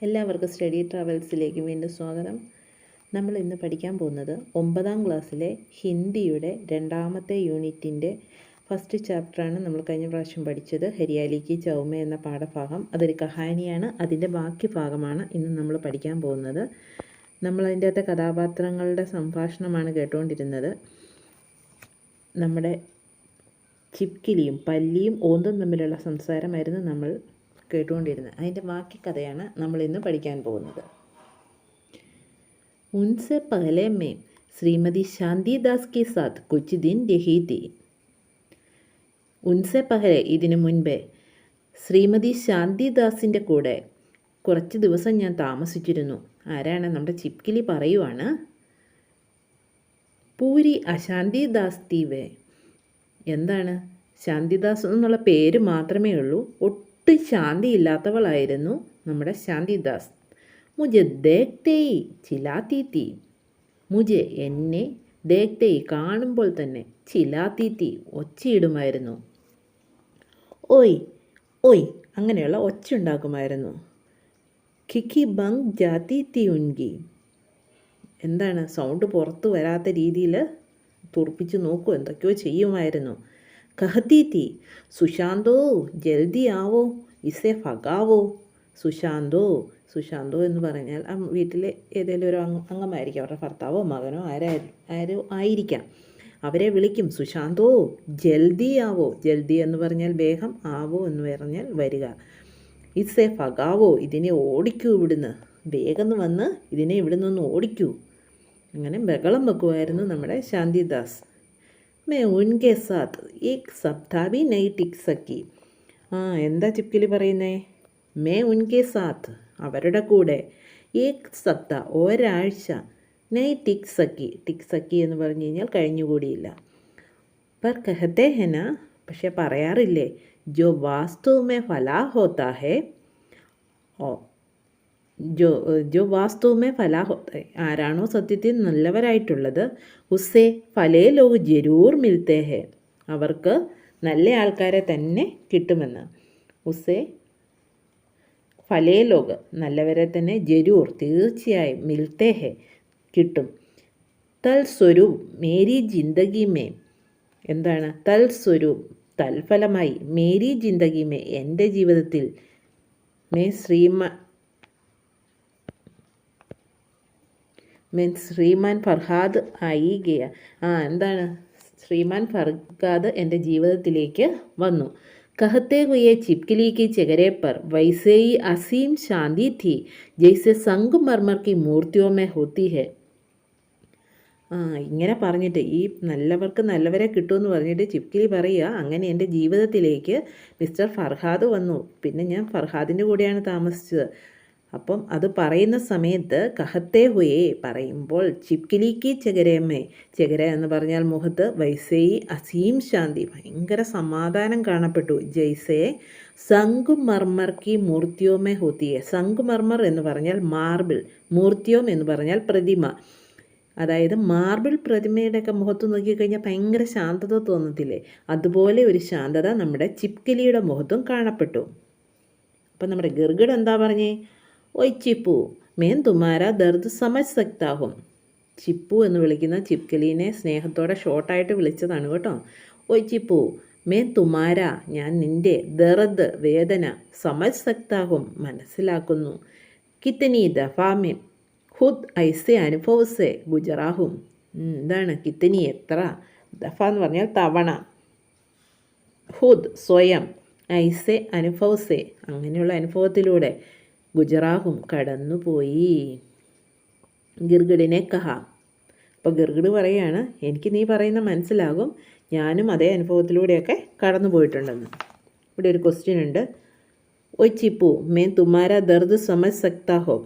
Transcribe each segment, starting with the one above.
എല്ലാവർക്കും സ്റ്റഡി ട്രാവൽസിലേക്ക് വീണ്ടും സ്വാഗതം. നമ്മൾ ഇന്ന് പഠിക്കാൻ പോകുന്നത് 9ാം ക്ലാസ്സിലെ ഹിന്ദിയുടെ 2ാമത്തെ യൂണിറ്റിൻ്റെ ഫസ്റ്റ് ചാപ്റ്ററാണ്. നമ്മൾ കഴിഞ്ഞ പ്രാവശ്യം പഠിച്ചത് ഹരിയാലിക്ക് ചൗമ എന്ന പാഠഭാഗം. അതൊരു കഹാനിയാണ്. അതിൻ്റെ ബാക്കി ഭാഗമാണ് ഇന്ന് നമ്മൾ പഠിക്കാൻ പോകുന്നത്. നമ്മൾ അതിൻ്റെ അകത്തെ കഥാപാത്രങ്ങളുടെ സംഭാഷണമാണ് കേട്ടുകൊണ്ടിരുന്നത്. നമ്മുടെ ചിപ്കിലിയും പല്ലിയും ഓന്തും തമ്മിലുള്ള സംസാരമായിരുന്നു നമ്മൾ കേട്ടുകൊണ്ടിരുന്നത്. അതിൻ്റെ ബാക്കി കഥയാണ് നമ്മൾ ഇന്ന് പഠിക്കാൻ പോകുന്നത്. ഉൻസെ പഹലെ മേ ശ്രീമതി ശാന്തിദാസ് കെ സാത്ത് കുച്ച് ദിൻ രഹി തി. ഉൻസെ പഹലെ ഇതിനു മുൻപേ ശ്രീമതി ശാന്തിദാസിൻ്റെ കൂടെ കുറച്ച് ദിവസം ഞാൻ താമസിച്ചിരുന്നു. ആരാണ്? നമ്മുടെ ചിപ്കിലി പറയുവാണ്. പൂരി അശാന്തിദാസ് തീവേ. എന്താണ്? ശാന്തിദാസ് എന്നുള്ള പേര് മാത്രമേ ഉള്ളൂ. ഒട്ടും ശാന്തിയില്ലാത്തവളായിരുന്നു നമ്മുടെ ശാന്തിദാസ്. മുജെ ദേഖ്തേയി ചിലാത്തി തീ. മുജെ എന്നെ ദേഖ്തേയി കാണുമ്പോൾ തന്നെ ചിലാത്തി തീ ഒച്ചയിടുമായിരുന്നു. ഓയ് ഓയ് അങ്ങനെയുള്ള ഒച്ച ഉണ്ടാക്കുമായിരുന്നു. ഖിഖി ബങ് ജാത്തി തീ ഉൻകി. എന്താണ്? സൗണ്ട് പുറത്തു വരാത്ത രീതിയിൽ തുറപ്പിച്ച് നോക്കൂ, എന്തൊക്കെയോ ചെയ്യുമായിരുന്നു. കഹത്തി തീ സുശാന്തോ ജൽദി ആവോ ഇസെ ഫഗാവോ. സുശാന്തോ എന്ന് പറഞ്ഞാൽ വീട്ടിലെ ഏതെങ്കിലും ഒരു അംഗമായിരിക്കും, അവരുടെ ഭർത്താവോ മകനോ ആരോ ആയിരിക്കാം. അവരെ വിളിക്കും. സുശാന്തോ ജൽദി ആവോ. ജൽദി എന്ന് പറഞ്ഞാൽ വേഗം, ആവോ എന്ന് പറഞ്ഞാൽ വരിക. ഇസെ ഫഗാവോ ഇതിനെ ഓടിക്കൂ ഇവിടുന്ന്, വേഗം വന്ന് ഇതിനെ ഇവിടുന്ന് ഒന്ന് ഓടിക്കൂ. അങ്ങനെ ബഹളം വെക്കുമായിരുന്നു നമ്മുടെ ശാന്തിദാസ്. മേ ഉൻകെ സാത്ത് ഏക് സപ്താ ഭി നഹീ ടിക് സക്കി. എന്താ ചിപ്കിലി പറയുന്നേ? മേ ഉൻകെ സാത്ത് അവരുടെ കൂടെ ഏക് സപ്താ ഒരാഴ്ച നഹീ ടിക് സക്കി. ടിക് സക്കി എന്ന് പറഞ്ഞു കഴിഞ്ഞാൽ കഴിഞ്ഞുകൂടിയില്ല. പർ കഹത്തെ ഹെന പക്ഷെ പറയാറില്ലേ. ജോ വാസ്തു മേ ഫലാ ഹോത്താ ഹേ. ജോ വാസ്തുവമേ ഫലാ ഹോത്ത. ആരാണോ സത്യത്തിൽ നല്ലവരായിട്ടുള്ളത്, ഉസ്സേ ഫലേ ലോക് ജരൂർ മിൽത്തേ ഹേ. അവർക്ക് നല്ല ആൾക്കാരെ തന്നെ കിട്ടുമെന്ന്. ഉസ്സേ ഫലേ ലോക് നല്ലവരെ തന്നെ ജരൂർ തീർച്ചയായും മിൽത്തേ ഹേ കിട്ടും. തൽ സ്വരൂപ് മേരി ജിന്ദഗി മേ. എന്താണ്? തൽ സ്വരൂപ് തൽഫലമായി, മേരി ജിന്ദഗി മേ എൻ്റെ ജീവിതത്തിൽ, മേ ശ്രീമാൻ ഫർഹാദ് ആയി ഗയ. എന്താണ്? ശ്രീമാൻ ഫർഹാദ് എൻ്റെ ജീവിതത്തിലേക്ക് വന്നു. കഹത്തെ ഹുയെ ചിപ്കിലി കി ചെഹരെ പർ വൈസേയി അസീം ശാന്തി थी ജൈസെ സംഗമർമർ കി മൂർത്തിയോ മേ ഹോത്തി ഹെ. ഇങ്ങനെ പറഞ്ഞിട്ട് ഈ നല്ലവർക്ക് നല്ലവരെ കിട്ടുമെന്ന് പറഞ്ഞിട്ട് ചിപ്കിലി പറയുക, അങ്ങനെ എൻ്റെ ജീവിതത്തിലേക്ക് മിസ്റ്റർ ഫർഹാദ് വന്നു. പിന്നെ ഞാൻ ഫർഹാദിൻ്റെ കൂടെയാണ് താമസിച്ചത്. അപ്പം അത് പറയുന്ന സമയത്ത് കഹത്തെ ഹുയെ പറയുമ്പോൾ ചിപ്കിലിക്ക് ചെഗരയമ്മേ, ചെഗര എന്ന് പറഞ്ഞാൽ മുഖത്ത്, വൈസേയി അസീം ശാന്തി ഭയങ്കര സമാധാനം കാണപ്പെട്ടു. ജൈസേ സംഗുമർമർ കി മൂർത്തിയോമേ ഹോത്തിയെ. സംഗുമർമർ എന്ന് പറഞ്ഞാൽ മാർബിൾ, മൂർത്തിയോം എന്ന് പറഞ്ഞാൽ പ്രതിമ. അതായത് മാർബിൾ പ്രതിമയുടെയൊക്കെ മുഖത്ത് നോക്കിക്കഴിഞ്ഞാൽ ഭയങ്കര ശാന്തത തോന്നത്തില്ലേ, അതുപോലെ ഒരു ശാന്തത നമ്മുടെ ചിപ്കിലിയുടെ മുഖത്തും കാണപ്പെട്ടു. അപ്പം നമ്മുടെ ഗിർഗിഡ് എന്താ പറഞ്ഞേ? ഓയ് ചിപ്പു മേൻ തുമാര ദർദ് സമജ് സക്താഹും. ചിപ്പു എന്ന് വിളിക്കുന്ന ചിപ്കിലിനെ സ്നേഹത്തോടെ ഷോർട്ടായിട്ട് വിളിച്ചതാണ് കേട്ടോ. ഓയ് ചിപ്പു മേൻ തുമാര ഞാൻ നിൻ്റെ ദർദ് വേദന സമജ് സക്താഹും മനസ്സിലാക്കുന്നു. കിത്തനി ദഫാമേ ഖുദ് ഐസെ അനുഭവസെ ഗുജറാഹും. എന്താണ്? കിത്തനി എത്ര, ദഫ എന്ന് പറഞ്ഞാൽ തവണ, ഖുദ് സ്വയം, ഐസെ അനുഭവസെ അങ്ങനെയുള്ള അനുഭവത്തിലൂടെ, ഗുജറാഹും കടന്നുപോയി. ഗിർഗിഡിനെ കഹ. അപ്പോൾ ഗിർഗിഡ് പറയുകയാണ്, എനിക്ക് നീ പറയുന്ന മനസ്സിലാകും, ഞാനും അതേ അനുഭവത്തിലൂടെയൊക്കെ കടന്നു പോയിട്ടുണ്ടെന്ന്. ഇവിടെ ഒരു ക്വസ്റ്റ്യൻ ഉണ്ട്. ഓയ് ചിപ്പു മേൻ തുമാര ദർദ് സമജ് സക്താ ഹോ.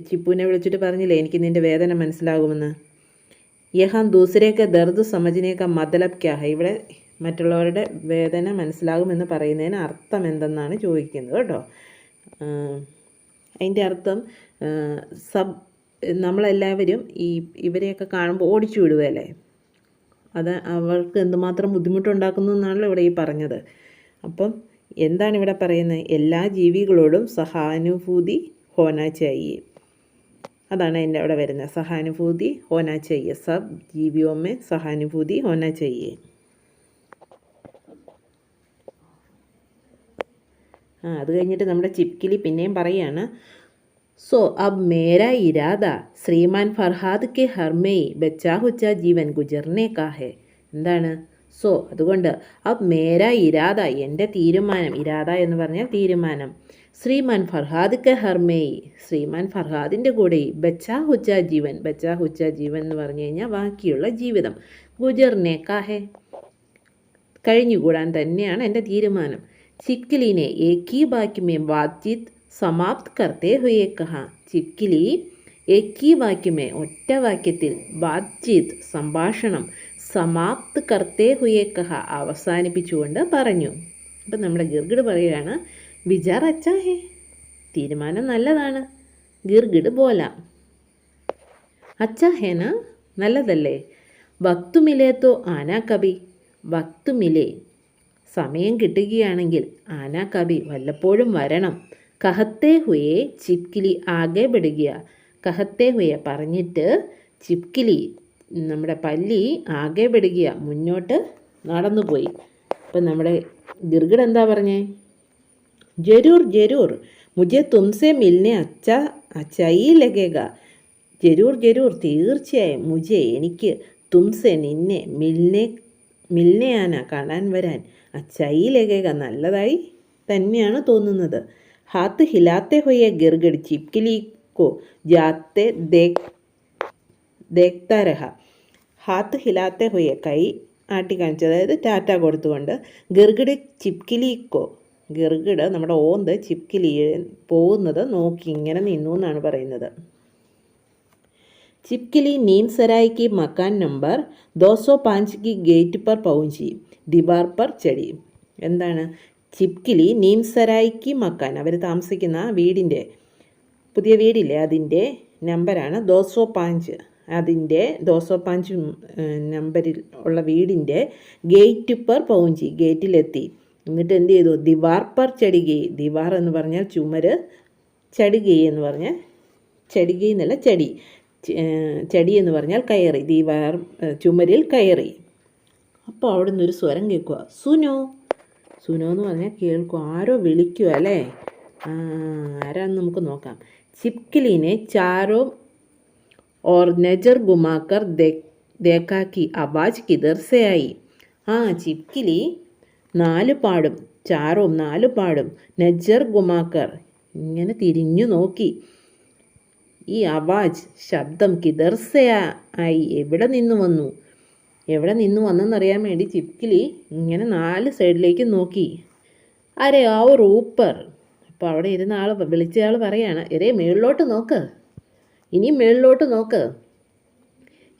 ചിപ്പുവിനെ വിളിച്ചിട്ട് പറഞ്ഞില്ലേ എനിക്ക് നിൻ്റെ വേദന മനസ്സിലാകുമെന്ന്. യഹാൻ ദൂസരേക്ക് ദർദ് സമജിനേക്ക മതലബ് ക്യാ ഹൈ. ഇവിടെ മറ്റുള്ളവരുടെ വേദന മനസ്സിലാകുമെന്ന് പറയുന്നതിന് അർത്ഥം എന്തെന്നാണ് ചോദിക്കുന്നത് കേട്ടോ. അതിൻ്റെ അർത്ഥം നമ്മളെല്ലാവരും ഇവരെയൊക്കെ കാണുമ്പോൾ ഓടിച്ചു വിടുകയല്ലേ, അത് അവർക്ക് എന്തുമാത്രം ബുദ്ധിമുട്ടുണ്ടാക്കുന്നു എന്നാണല്ലോ ഇവിടെ ഈ പറഞ്ഞത്. അപ്പം എന്താണ് ഇവിടെ പറയുന്നത്? എല്ലാ ജീവികളോടും സഹാനുഭൂതി ഹോനാ ചാഹിയെ. അതാണ് എൻ്റെ അവിടെ വരുന്നത്. സഹാനുഭൂതി ഹോനാ ചാഹിയെ. സബ് ജീവിയോ മേ സഹാനുഭൂതി ഹോനാ ചാഹിയെ. അത് കഴിഞ്ഞിട്ട് നമ്മുടെ ചിപ്കിലി പിന്നെയും പറയുകയാണ്, സോ അബ് മേരാ ഇരാദ ശ്രീമാൻ ഫർഹാദ് കെ ഹർമേയി ബച്ചാ ഹുച്ചാ ജീവൻ ഗുജർനെ കാ ഹെ. എന്താണ്? സോ അതുകൊണ്ട് അബ് മേരാ ഇരാദ എൻ്റെ തീരുമാനം, ഇരാദ എന്ന് പറഞ്ഞാൽ തീരുമാനം, ശ്രീമാൻ ഫർഹാദ് കെ ഹർമേയി ശ്രീമാൻ ഫർഹാദിൻ്റെ കൂടെ ബച്ചാ ഹുച്ചാ ജീവൻ, ബച്ചാ ഹുച്ചാ ജീവൻ എന്ന് പറഞ്ഞു കഴിഞ്ഞാൽ ബാക്കിയുള്ള ജീവിതം, ഗുജർനെ കാ ഹെ കഴിഞ്ഞുകൂടാൻ തന്നെയാണ് എൻ്റെ തീരുമാനം. ചിപ്കിലിനെ ഏക് ഹി വാക്യ മേ ബാത്ചീത് സമാപ്ത് കർത്തേ ഹുയേ കഹാ. ചിപ്കിലി ഏക് ഹി വാക്യ മേ ഒറ്റ വാക്യത്തിൽ, ബാത്ചീത് സംഭാഷണം, സമാപ്ത് കർത്തേ ഹുയേ കഹാ അവസാനിപ്പിച്ചുകൊണ്ട് പറഞ്ഞു. അപ്പം നമ്മുടെ ഗിർഗിഡ് പറയുകയാണ്, വിചാർ അച്ഛാ ഹേ തീരുമാനം നല്ലതാണ്, ഗിർഗിഡ് ബോല. അച്ഛാ ഹേന നല്ലതല്ലേ, വക്തു മിലേ തോ ആനാ കബി, വക്തു മിലേ സമയം കിട്ടുകയാണെങ്കിൽ ആനാ കബി വല്ലപ്പോഴും വരണം, കഹത്തെ ഹുയെ ചിപ്കിലി ആകെ ബിടുകയ, കഹത്തെ ഹുയെ പറഞ്ഞിട്ട് ചിപ്കിലി നമ്മുടെ പല്ലി ആകെ ബിടുകയ മുന്നോട്ട് നടന്നുപോയി. അപ്പം നമ്മുടെ ഗിർഗിഡ് എന്താ പറഞ്ഞേ? ജരൂർ ജരൂർ മുझे തുംസെ മിൽനെ അച്ചായി ലഗേഗ. ജരൂർ ജരൂർ തീർച്ചയായും, മുझे എനിക്ക്, തുംസെ നിന്നെ, മിൽനെയാന കാണാൻ വരാൻ, അച്ചായി ലഗേഗ നല്ലതായി തന്നെയാണ് തോന്നുന്നത്. ഹാത്ത് ഹിലാത്തെ ഹുയെ ഗിർഗിഡ് ചിപ്കിലി കോ ജാത്തെ ദേഖ്താ രഹ. ഹാത്ത് ഹിലാത്തെ ഹുയെ കൈ ആട്ടി കാണിച്ചു, അതായത് ടാറ്റ കൊടുത്തുകൊണ്ട്, ഗിർഗിഡ് ചിപ്കിലിക്കോ ഗിർഗിഡ് നമ്മുടെ ഓന്ത് ചിപ്കിലി പോകുന്നത് നോക്കി ഇങ്ങനെ നിന്നു എന്നാണ് പറയുന്നത്. चिपकिली नीम सराय की मकान नंबर 205 की गेट पर पहुंची, दीवार पर चढ़ी. എന്താണ്? ചിപ്കിലി നീം സരായ്ക്ക് മക്കാൻ, അവർ താമസിക്കുന്ന വീടിൻ്റെ പുതിയ വീടില്ലേ അതിൻ്റെ നമ്പറാണ് 205. അതിൻ്റെ 205 നമ്പറിൽ ഉള്ള വീടിൻ്റെ ഗേറ്റ് പർ പൗഞ്ചി ഗേറ്റിലെത്തി. എന്നിട്ട് എന്ത് ചെയ്തു? ദിവാർ പർ ചടികി. ദിവാർ എന്ന് പറഞ്ഞാൽ ചുമര്, ചടികി എന്ന് പറഞ്ഞാൽ ചടികി എന്നല്ല ചടി, ചടി എന്ന് പറഞ്ഞാൽ കയറി, ദിവാർ ചുമരിൽ കയറി. അപ്പോൾ അവിടെ നിന്നൊരു സ്വരം കേൾക്കുക, സുനോ. സുനോ എന്ന് പറഞ്ഞാൽ കേൾക്കുക, ആരോ വിളിക്കുക അല്ലേ? ആരാന്ന് നമുക്ക് നോക്കാം. ചിപ്കിലിനെ ചാരോ ഓർ നജർ ഗുമാക്കർ ദേഖാ കി ആവാസ് കിധർ സേ ആയി. ചിപ്കിലി നാല് പാടും, ചാരോം നാല് പാടും, നജർ ഗുമാക്കർ ഇങ്ങനെ തിരിഞ്ഞു നോക്കി. ഈ ആവാസ് ശബ്ദം കിധർ സേ ആയി എവിടെ നിന്ന് വന്നു, എവിടെ നിന്ന് വന്നെന്നറിയാൻ വേണ്ടി ചിപ്കിലി ഇങ്ങനെ 4 സൈഡിലേക്ക് നോക്കി. അരെ ആ ഒരു ഊപ്പർ. അപ്പോൾ അവിടെ ഇരുന്ന ആൾ വിളിച്ചയാൾ പറയാണ്, എരേ മേളിലോട്ട് നോക്ക്, ഇനി മേളിലോട്ട് നോക്ക്.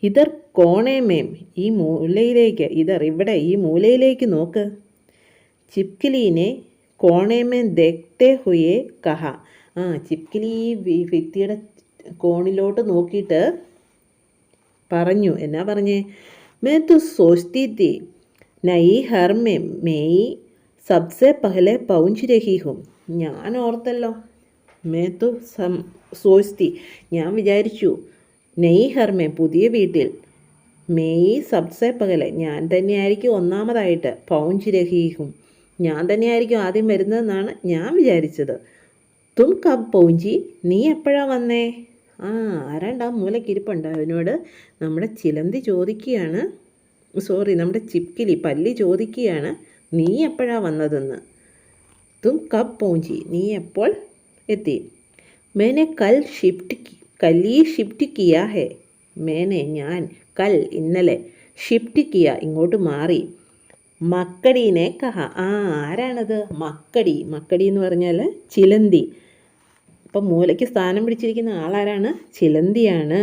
ഇതർ കോണേമേം ഈ മൂലയിലേക്ക്, ഇതർ ഇവിടെ ഈ മൂലയിലേക്ക് നോക്ക്. ചിപ്കിലിനെ കോണേമേം ദേഖ്തേ ഹുയേ കഹ. ചിപ്കിലി ഈ ഭിത്തിയുടെ കോണിലോട്ട് നോക്കിയിട്ട് പറഞ്ഞു. എന്നാ പറഞ്ഞേ? मैं तो सोचती थी नई हर में मैं सबसे पहले पहुंच रही हूँ. ഞാൻ ഓർത്തല്ലോ, मैं तो सोचती ഞാൻ വിചാരിച്ചു, നई हर में പുതിയ വീട്ടിൽ, മെയ് സബ്സെ പകലെ ഞാൻ തന്നെയായിരിക്കും ഒന്നാമതായിട്ട്, പൗഞ്ച് രഹീഹും ഞാൻ തന്നെയായിരിക്കും ആദ്യം വരുന്നതെന്നാണ് ഞാൻ വിചാരിച്ചത്. തും കബ് പൗഞ്ചി, നീ എപ്പോഴാ വന്നേ? ആരാണ്ടാ മൂലക്കിരിപ്പുണ്ട്. അവനോട് നമ്മുടെ ചിലന്തി ചോദിക്കുകയാണ്, നമ്മുടെ ചിപ്കിലി പല്ലി ചോദിക്കുകയാണ്, നീ എപ്പോഴാ വന്നതെന്ന്. തും കബ് പൗഞ്ചി, നീ എപ്പോൾ എത്തി? മേനെ കല്ലീ ഷിഫ്റ്റ് കിയാ ഹേ. മേനെ ഞാൻ, കൽ ഇന്നലെ, ഷിഫ്റ്റ് കിയ ഇങ്ങോട്ട് മാറി. മക്കടീനെ കഹ. ആരാണത്? മക്കടി. മക്കടി എന്ന് പറഞ്ഞാൽ ചിലന്തി. അപ്പം മൂലയ്ക്ക് സ്ഥാനം പിടിച്ചിരിക്കുന്ന ആളാരാണ്? ചിലന്തിയാണ്.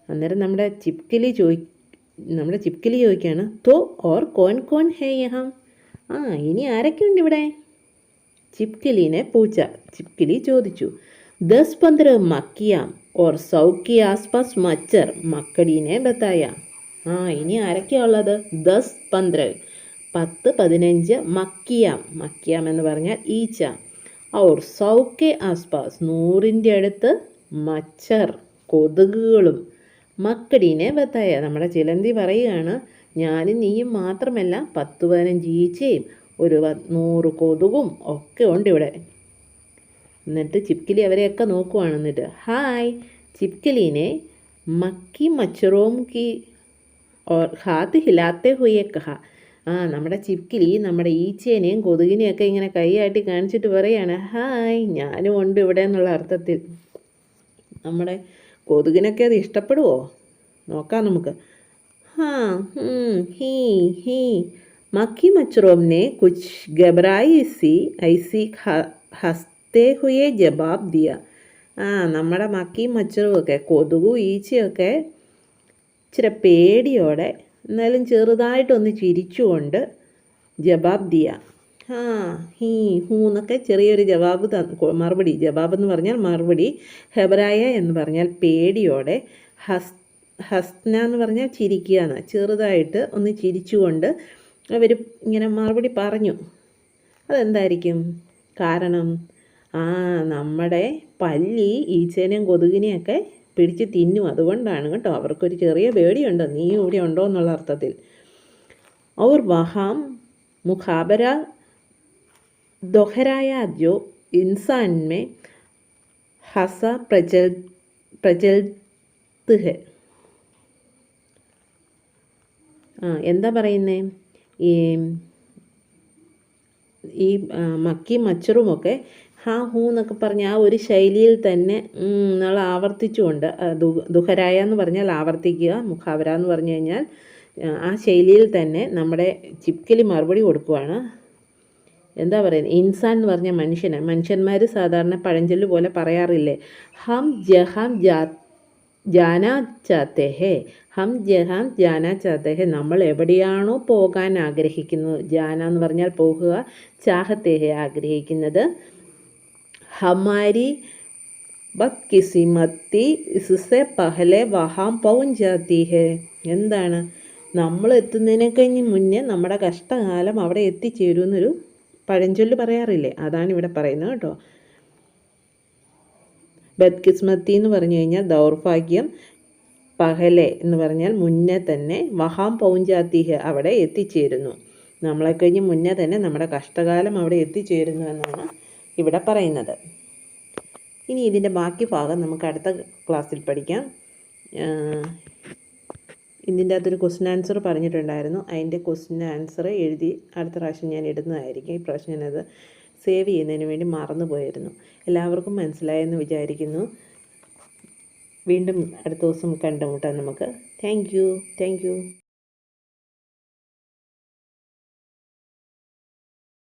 അന്നേരം നമ്മുടെ ചിപ്കിലി ചോദിക്കുകയാണ്, തോ ഓർ കോൻ കോൻ ഹേ യഹാം. ഇനി ആരൊക്കെയുണ്ട് ഇവിടെ? ചിപ്കിലിനെ പൂച്ച. ചിപ്കിലി ചോദിച്ചു. 10-15 മക്കിയാം ഓർ 100 के आसपास മച്ചർ, മക്കടീനെ ബത്തായ. ഇനി ആരൊക്കെയാ ഉള്ളത്? 10-15 10-15 മക്കിയാം. മക്കിയാം എന്ന് പറഞ്ഞാൽ ഈച്ച. ഔർ 100 के आसपास 100ൻ്റെ അടുത്ത് മച്ചർ കൊതുകുകളും. മക്കടീനെ ബത്തായ നമ്മുടെ ചിലന്തി പറയുകയാണ്, ഞാനും നീയും മാത്രമല്ല 10-15 ഈച്ചയും ഒരു 100 കൊതുകും ഒക്കെ ഉണ്ട് ഇവിടെ. എന്നിട്ട് ചിപ്കിലി അവരെയൊക്കെ നോക്കുവാണ്. എന്നിട്ട് hi ചിപ്കിലീനെ makki മച്ചറോം Ki or Haat ഹിലാത്തെ ഹുയെ കഹ. നമ്മുടെ ചിപ്കിലി നമ്മുടെ ഈച്ചേനെയും കൊതുകിനെയൊക്കെ ഇങ്ങനെ കൈയാട്ടി കാണിച്ചിട്ട് പറയാണ്, ഹായ് ഞാനും ഉണ്ട് ഇവിടെ എന്നുള്ള അർത്ഥത്തിൽ. നമ്മുടെ കൊതുകിനൊക്കെ അത് ഇഷ്ടപ്പെടുമോ? നോക്കാം നമുക്ക്. He he makki മച്ചറോംനെ Cooch ഗബറായി C IC ഹസ്തേ ഹുയെ ജവാബ് ദിയ. നമ്മുടെ മക്കിയും മച്ചറും ഒക്കെ കൊതുകും ഈച്ചയൊക്കെ ഇച്ചിരി പേടിയോടെ എന്നാലും ചെറുതായിട്ടൊന്ന് ചിരിച്ചുകൊണ്ട് ജവാബ് ദിയ. ഹീ ഹൂ എന്നൊക്കെ ചെറിയൊരു ജവാബ് മറുപടി. ജവാബ് എന്ന് പറഞ്ഞാൽ മറുപടി. ഹെബറായ എന്ന് പറഞ്ഞാൽ പേടിയോടെ. ഹസ്ന എന്ന് പറഞ്ഞാൽ ചിരിക്കുക എന്ന്. ചെറുതായിട്ട് ഒന്ന് ചിരിച്ചുകൊണ്ട് അവർ ഇങ്ങനെ മറുപടി പറഞ്ഞു. അതെന്തായിരിക്കും കാരണം? നമ്മുടെ പല്ലി ഈച്ചേനെയും കൊതുകിനെയൊക്കെ പിടിച്ച് തിന്നും. അതുകൊണ്ടാണ് കേട്ടോ. അവർക്കൊരു ചെറിയ പേടിയുണ്ട്, നീ ഇവിടെ ഉണ്ടോ എന്നുള്ള അർത്ഥത്തിൽ. ഔർ വഹാം മുഖാബര ദോഹരായ ജോ ഇൻസാൻ മേ ഹസ പ്രചൽത്ത് ഹെ. എന്താ പറയുന്നേ? ഈ മക്കി മച്ചറുമൊക്കെ ഹൂ എന്നൊക്കെ പറഞ്ഞ് ആ ഒരു ശൈലിയിൽ തന്നെ നമ്മൾ ആവർത്തിച്ചുകൊണ്ട്, ദുഹരായ എന്ന് പറഞ്ഞാൽ ആവർത്തിക്കുക, മുഖാവര എന്ന് പറഞ്ഞു കഴിഞ്ഞാൽ ആ ശൈലിയിൽ തന്നെ നമ്മുടെ ചിപ്കിലി മറുപടി കൊടുക്കുവാണ്. എന്താ പറയുന്നത്? ഇൻസാൻ എന്ന് പറഞ്ഞ മനുഷ്യന്മാർ സാധാരണ പഴഞ്ചൊല്ല് പോലെ പറയാറില്ലേ, ഹം ജഹാം ജാനാ ചാത്തേ ഹേ. ഹം ജഹാം ജാനാ ചാത്തേ ഹേ. നമ്മൾ എവിടെയാണോ പോകാൻ ആഗ്രഹിക്കുന്നത്, ജാന എന്ന് പറഞ്ഞാൽ പോകുക, ചാഹത്തേ ഹേ ആഗ്രഹിക്കുന്നത്. ഹമാരി ബദ്കിസ്മത്തി ഇസ്സെ പഹലെ വഹാം പൗഞ്ച് ജാത്തി ഹേ. എന്താണ്? നമ്മൾ എത്തുന്നതിനെ കഴിഞ്ഞ് മുന്നേ നമ്മുടെ കഷ്ടകാലം അവിടെ എത്തിച്ചേരുമെന്നൊരു പഴഞ്ചൊല്ല് പറയാറില്ലേ, അതാണ് ഇവിടെ പറയുന്നത് കേട്ടോ. ബദ്കിസ്മത്തി എന്ന് പറഞ്ഞു കഴിഞ്ഞാൽ ദൗർഭാഗ്യം, പഹലെ എന്ന് പറഞ്ഞാൽ മുന്നേ തന്നെ, വഹാം പൗഞ്ചാത്തിഹ അവിടെ എത്തിച്ചേരുന്നു. നമ്മളെ കഴിഞ്ഞ് മുന്നേ തന്നെ നമ്മുടെ കഷ്ടകാലം അവിടെ എത്തിച്ചേരുന്നു എന്നാണ് ഇവിടെ പറയുന്നത്. ഇനി ഇതിൻ്റെ ബാക്കി ഭാഗം നമുക്ക് അടുത്ത ക്ലാസ്സിൽ പഠിക്കാം. ഇതിൻ്റെ അകത്തൊരു ക്വസ്റ്റ്യൻ ആൻസർ പറഞ്ഞിട്ടുണ്ടായിരുന്നു. അതിൻ്റെ ക്വസ്റ്റ്യൻ ആൻസർ എഴുതി അടുത്ത പ്രാവശ്യം ഞാൻ ഇടുന്നതായിരിക്കും. ഈ പ്രാവശ്യം ഞാനത് സേവ് ചെയ്യുന്നതിന് വേണ്ടി മറന്നു പോയിരുന്നു. എല്ലാവർക്കും മനസ്സിലായെന്ന് വിചാരിക്കുന്നു. വീണ്ടും അടുത്ത ദിവസം കണ്ടുമുട്ടാം നമുക്ക്. Thank you.